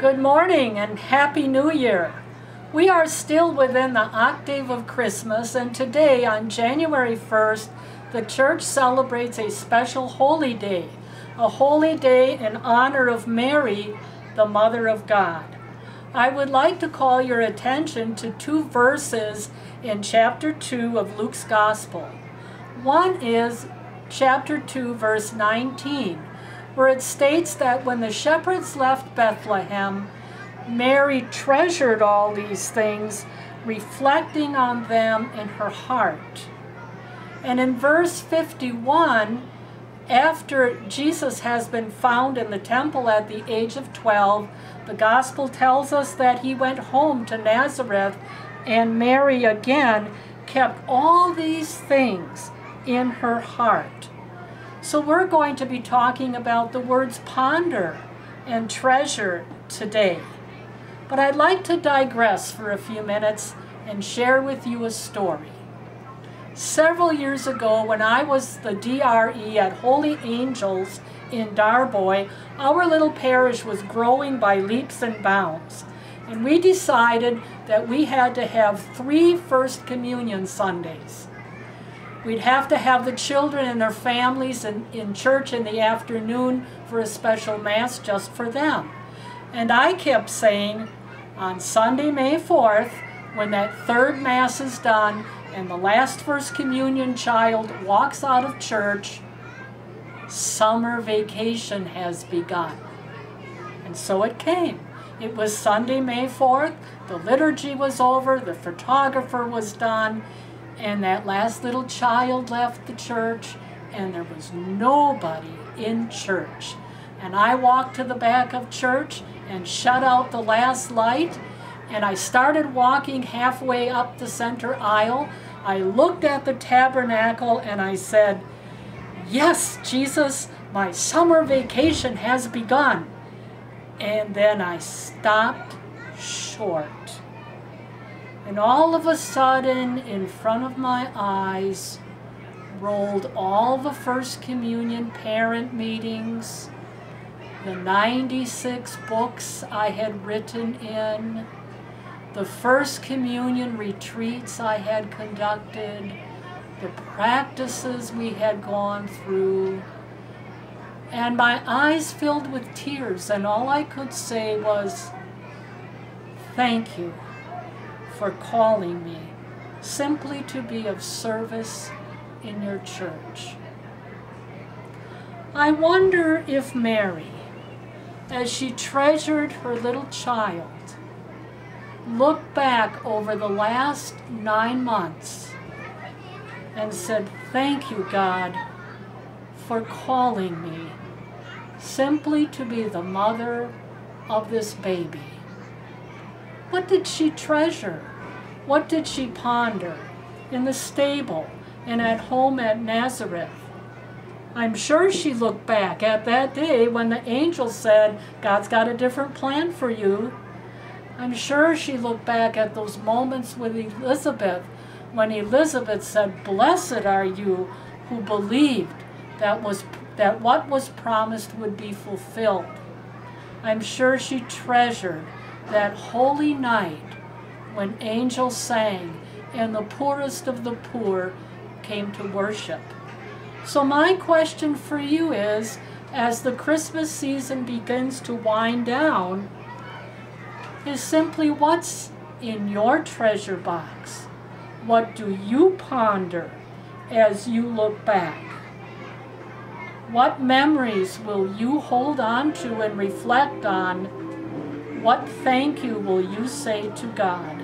Good morning and Happy New Year. We are still within the octave of Christmas, and today on January 1st, the church celebrates a special holy day, a holy day in honor of Mary, the Mother of God. I would like to call your attention to two verses in chapter 2 of Luke's Gospel. One is chapter 2, verse 19, where it states that when the shepherds left Bethlehem, Mary treasured all these things, reflecting on them in her heart. And in verse 51, after Jesus has been found in the temple at the age of 12, the gospel tells us that he went home to Nazareth, and Mary again kept all these things in her heart. So we're going to be talking about the words ponder and treasure today. But I'd like to digress for a few minutes and share with you a story. Several years ago, when I was the DRE at Holy Angels in Darboy, our little parish was growing by leaps and bounds. And we decided that we had to have 3 First Communion Sundays. We'd have to have the children and their families in church in the afternoon for a special Mass just for them. And I kept saying, on Sunday, May 4th, when that third Mass is done and the last First Communion child walks out of church, summer vacation has begun. And so it came. It was Sunday, May 4th, the liturgy was over, the photographer was done, and that last little child left the church, and there was nobody in church. And I walked to the back of church and shut out the last light, and I started walking halfway up the center aisle. I looked at the tabernacle and I said, "Yes, Jesus, my summer vacation has begun." And then I stopped short. And all of a sudden, in front of my eyes, rolled all the First Communion parent meetings, the 96 books I had written in, the First Communion retreats I had conducted, the practices we had gone through, and my eyes filled with tears, and all I could say was, "Thank you for calling me simply to be of service in your church." I wonder if Mary, as she treasured her little child, looked back over the last 9 months and said, "Thank you, God, for calling me simply to be the mother of this baby." What did she treasure? What did she ponder in the stable and at home at Nazareth? I'm sure she looked back at that day when the angel said, "God's got a different plan for you." I'm sure she looked back at those moments with Elizabeth when Elizabeth said, "Blessed are you who believed that what was promised would be fulfilled." I'm sure she treasured that holy night when angels sang and the poorest of the poor came to worship. So my question for you is, as the Christmas season begins to wind down, is simply, what's in your treasure box? What do you ponder as you look back? What memories will you hold on to and reflect on? What thank you will you say to God?